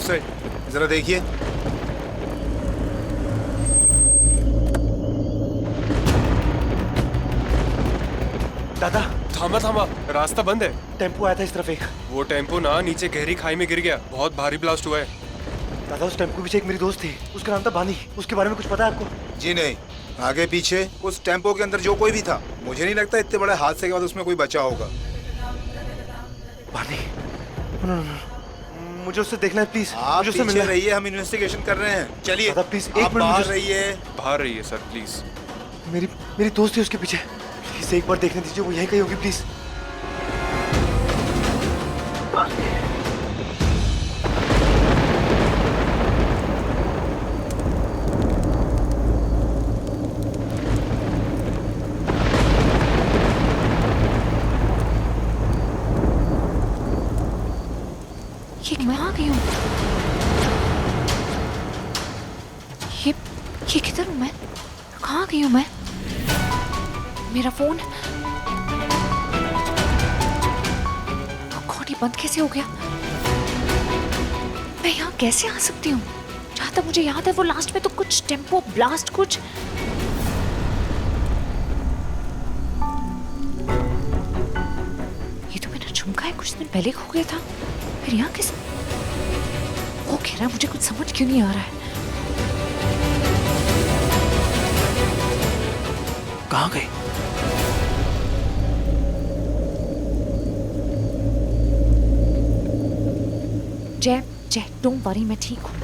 उस साइड, जरा देखिए। दादा थामा थामा, रास्ता बंद है। टेम्पो आया था इस तरफ एक। वो टेम्पो ना नीचे गहरी खाई में गिर गया, बहुत भारी ब्लास्ट हुआ है। दादा उस टेम्पो के पीछे एक मेरी दोस्त थी, उसका नाम था बानी। उसके बारे में कुछ पता है आपको? जी नहीं, आगे पीछे उस टेम्पो के अंदर जो कोई भी था, मुझे नहीं लगता इतने बड़े हादसे के बाद उसमें कोई बचा होगा। बानी, नो, नो, नो, मुझे उससे देखना है प्लीज। आप मुझे उससे पीछे मिलना है। रहिए, हम इन्वेस्टिगेशन कर रहे हैं। चलिए दादा प्लीज एक आप मिनट बाहर मुझे। रहिए। बाहर रहिए सर प्लीज। मेरी दोस्त थी उसके पीछे, प्लीज एक बार देखने दीजिए, वो यहीं कहीं होगी प्लीज। ये मैं आ गई हूँ। ये किधर हूँ मैं? कहाँ गई हूँ मैं? मेरा फोन गॉड, ये बंद कैसे हो गया? मैं यहाँ कैसे आ सकती हूँ? जहाँ तक मुझे याद है वो लास्ट में तो कुछ टेम्पो ब्लास्ट कुछ। ये तो मेरा झुमका है, कुछ दिन पहले खो गया था। फिर यहाँ किस वो कह रहा है, मुझे कुछ समझ क्यों नहीं आ रहा है। कहाँ गए? जय जय डोंट वरी, मैं ठीक हूँ।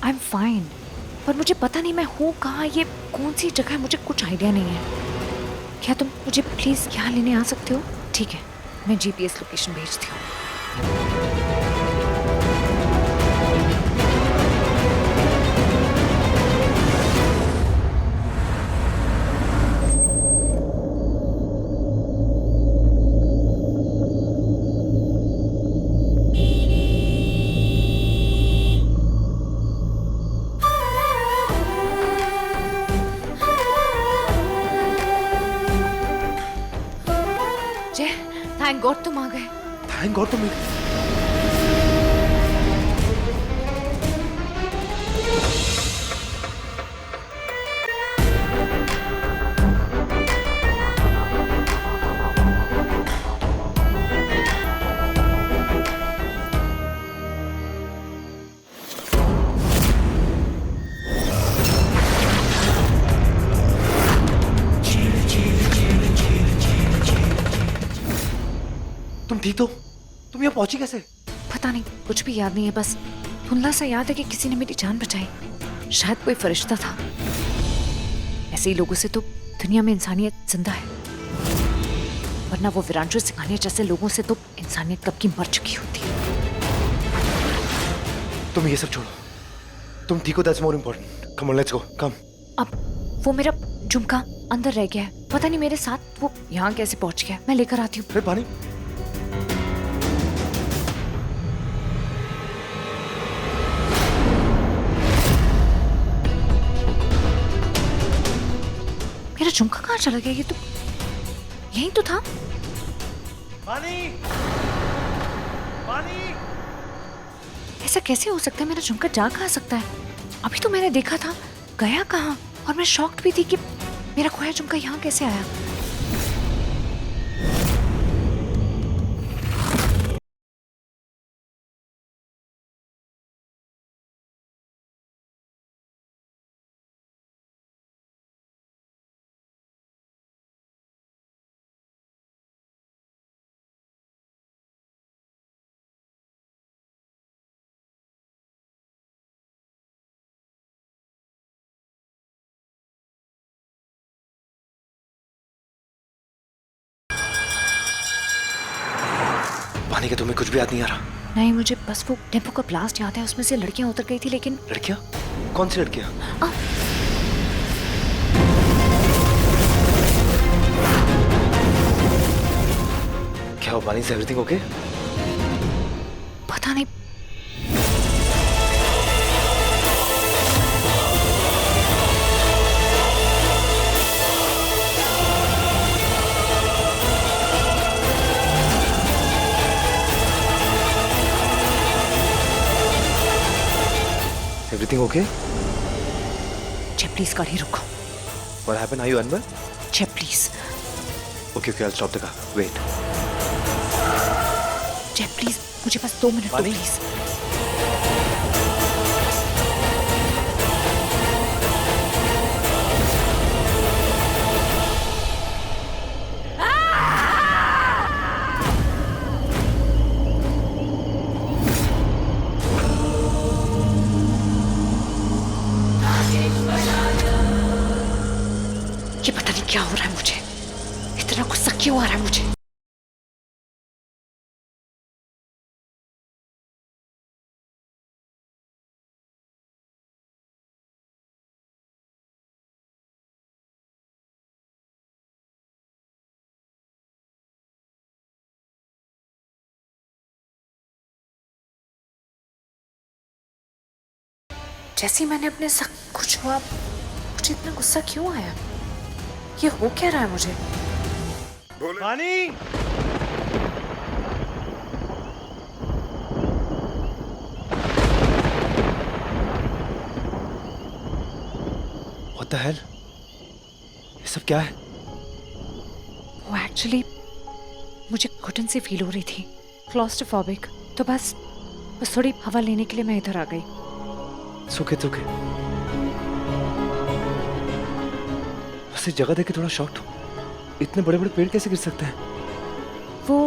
I am fine. पर मुझे पता नहीं मैं हूँ कहाँ, ये कौन सी जगह है, मुझे कुछ आइडिया नहीं है। क्या तुम मुझे प्लीज यहाँ लेने आ सकते हो? ठीक है, मैं जीपीएस लोकेशन भेजती हूँ। जय थैंक गॉड तुम आ गए। थैंक गॉड तुम। तुम ठीक तो? तुम यहाँ पहुंची कैसे? पता नहीं, कुछ भी याद नहीं है, बस धुंधला सा याद है कि किसी ने मेरी जान बचाई। शायद कोई फरिश्ता था। ऐसे ही लोगों से तो दुनिया में इंसानियत जिंदा है, वरना वो विरांशु सिंघानिया जैसे लोगों से तो इंसानियत कब की मर चुकी होती है। तुम ये सब छोड़ो, तुम ठीक हो, that's more important. Come on let's go, come. अब वो मेरा झुमका अंदर रह गया है, पता नहीं मेरे साथ वो यहाँ कैसे पहुंच गया। मैं लेकर आती हूँ। फिर पानी। मेरा झुमका कहाँ चला गया? ये तो यहीं तो था। पानी, पानी। ऐसा कैसे हो सकता है? मेरा झुमका जा कहाँ सकता है? अभी तो मैंने देखा था, गया कहाँ? और मैं शॉक्ड भी थी कि मेरा खोया झुमका यहाँ कैसे आया। पानी का तुम्हें कुछ भी याद नहीं आ रहा? नहीं, मुझे बस वो टेम्पो का ब्लास्ट याद है, उसमें से लड़कियां उतर गई थी। लेकिन लड़कियां? कौन सी लड़कियां? क्या हो पानी से? Everything okay? पता नहीं, Everything okay? जय प्लीज गाड़ी रुको। What happened? Are you unwell? जय please. Okay, I'll stop the car. Wait. जय प्लीज मुझे बस 2 मिनट दो पानी? प्लीज। ये पता नहीं क्या हो रहा है मुझे, इतना गुस्सा क्यों आ रहा है मुझे। जैसे ही मैंने अपने सब कुछ हुआ, मुझे इतना गुस्सा क्यों आया? ये हो क्या रहा है मुझे? पानी! What the hell? ये सब क्या है? वो एक्चुअली मुझे घुटन से फील हो रही थी, क्लॉस्ट्रोफोबिक। तो बस थोड़ी हवा लेने के लिए मैं इधर आ गई। सुखे सुखे। बस इस जगह देख के थोड़ा शॉक्ड हूँ। इतने बड़े बड़े पेड़ कैसे गिर सकते हैं? वो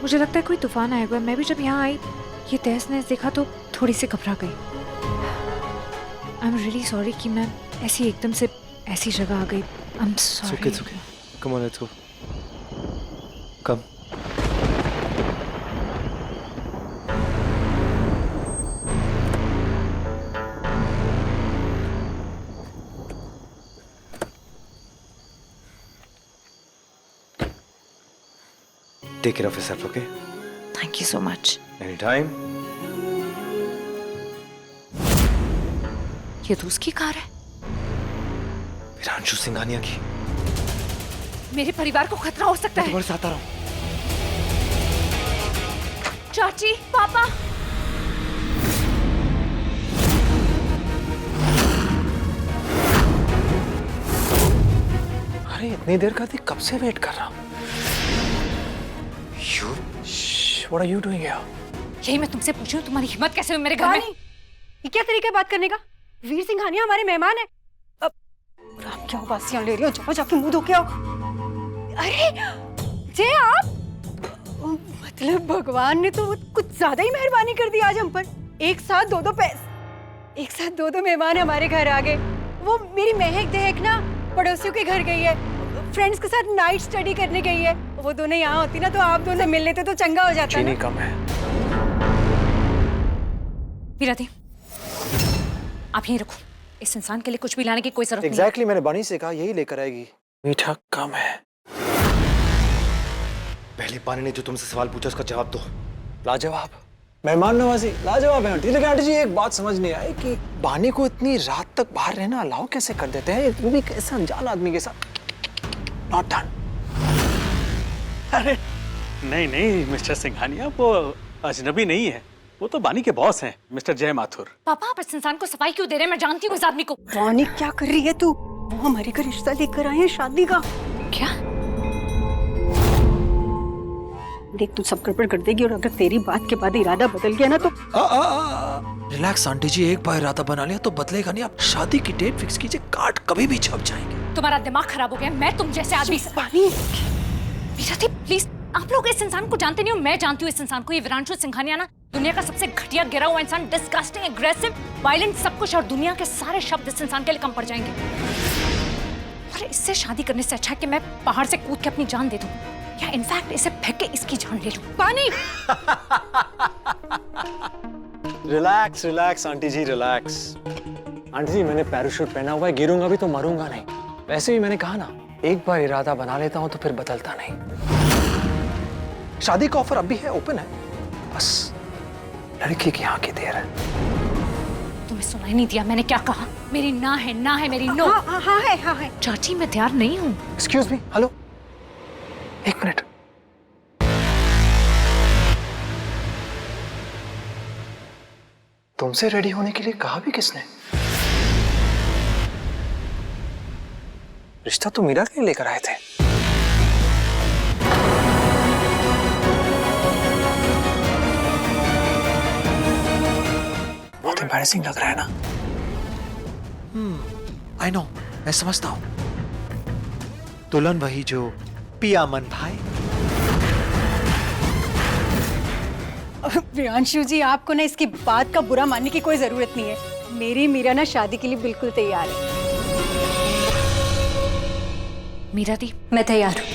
मुझे लगता है कोई तूफान आएगा। मैं भी जब यहाँ आई ये तहस नहस देखा तो थोड़ी सी घबरा गई। आई एम रियली सॉरी कि मैं ऐसी एकदम से ऐसी जगह आ गई। I am sorry. सुखे सुखे। कम on, let's go. Come. Take care of yourself, okay? Thank you so much. Anytime. ये तो उसकी कार है। विरांशु सिंघानिया की। मेरे परिवार को खतरा हो सकता है। तुम्हारे साथ आ रहा हूँ। चाची, पापा। अरे इतनी देर का थी, कब से वेट कर रहा हूँ। What are you doing here? यही मैं तुमसे पूछ रही हूँ, तुम्हारी हिम्मत कैसे हुई मेरे घर में? ये क्या तरीका है बात करने का? वीर सिंघानिया हमारे मेहमान है। अब आप क्या बासियां ले रही हो? जाओ जाके मुंह धो के आओ। अरे जे आप, मतलब भगवान ने तो कुछ ज्यादा ही मेहरबानी कर दी आज हम पर। एक साथ दो दो मेहमान हमारे घर आ गए। वो मेरी महक दहक ना पड़ोसियों के घर गई है, फ्रेंड्स के साथ नाइट स्टडी करने गई है। वो दोनों यहाँ होती ना तो आप दोनों मिल लेते तो चंगा हो जाता चीनी ना। कम है। वीरादी, आप यहीं रुको। इस इंसान के लिए कुछ भी लाने की कोई जरूरत Exactly, मैंने बनी से कहा यही लेकर आएगी। मीठा कम है। पहले पानी ने जो तुमसे सवाल पूछा उसका जवाब दो। लाजवाब। मेहमान नवाजी लाजवाब है आंटी। लेकिन आंटी जी एक बात समझ नहीं आई कि बानी को इतनी रात तक बाहर रहना अलाउ कैसे कर देते हैं, वो भी कैसे अनजान आदमी के साथ। Not done. अरे नहीं नहीं मिस्टर सिंघानिया वो अजनबी नहीं है, वो तो बानी के बॉस हैं मिस्टर जय माथुर। पापा, आप इस इंसान को सफाई क्यों दे रहे हैं? मैं जानती हूँ इस आदमी को। वानी क्या कर रही है तू? वो हमारे घर रिश्ता लेकर आए हैं शादी का। क्या? देख तू सब गड़बड़ कर देगी और अगर तेरी बात के बाद इरादा बदल गया ना तो रिलैक्स आंटी जी, एक बार इरादा बना लिया तो बदलेगा नहीं। आप शादी की डेट फिक्स कीजिए, कार्ड कभी भी छप जाएंगे। तुम्हारा दिमाग खराब हो गया। मैं तुम जैसे आदमी। पानी वीरादी प्लीज, आप लोग इस इंसान को जानते नहीं हो। मैं जानती हूँ इस इंसान को। ये विरांशु सिंघानिया ना दुनिया का सबसे घटिया गिरा हुआ इंसान, डिस्गस्टिंग, एग्रेसिव, वायलेंट, सब कुछ। और दुनिया के सारे शब्द इस इंसान के लिए कम पड़ जाएंगे। और इससे शादी करने से अच्छा है कि मैं पहाड़ से कूद के अपनी जान दे दूं, या इनफैक्ट इसे फेंक के इसकी जान ले लूं। पानी रिलैक्स रिलैक्स आंटी जी, रिलैक्स। आंटी जी मैंने पैराशूट पहना हुआ है, गिरूंगा भी तो मरूंगा नहीं। वैसे भी मैंने कहा ना, एक बार इरादा बना लेता हूं तो फिर बदलता नहीं। शादी का ऑफर अभी है, ओपन है, बस लड़की की यहाँ की देर है। तुम्हें सुनाई नहीं दिया मैंने क्या कहा? मेरी ना है मेरी नो। हाँ है। चाची मैं तैयार नहीं हूँ। एक्सक्यूज मी, हेलो, एक मिनट। तुमसे रेडी होने के लिए कहा भी किसने? रिश्ता तो मीरा के लिए लेकर आए थे। बहुत एम्बैरेसिंग लग रहा है ना? आई नो, मैं समझता हूँ। दुल्हन वही जो पिया मन भाई। प्रियांशु जी, आपको ना इसकी बात का बुरा मानने की कोई जरूरत नहीं है। मेरी मीरा ना शादी के लिए बिल्कुल तैयार है। मीरा दी, मैं तैयार हूँ।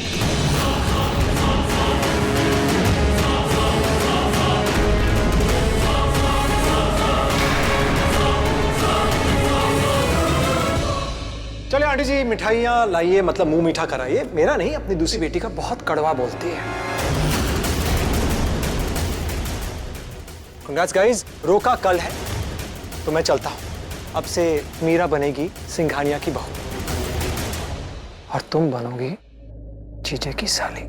चलिए आंटी जी, मिठाइयाँ लाइए, मतलब मुंह मीठा कराइए। मेरा नहीं, अपनी दूसरी बेटी का बहुत कड़वा बोलती है। कंग्रेट्स गाइस, रोका कल है तो मैं चलता हूं। अब से मीरा बनेगी सिंघानिया की बहू और तुम बनोगी जीजे की साली।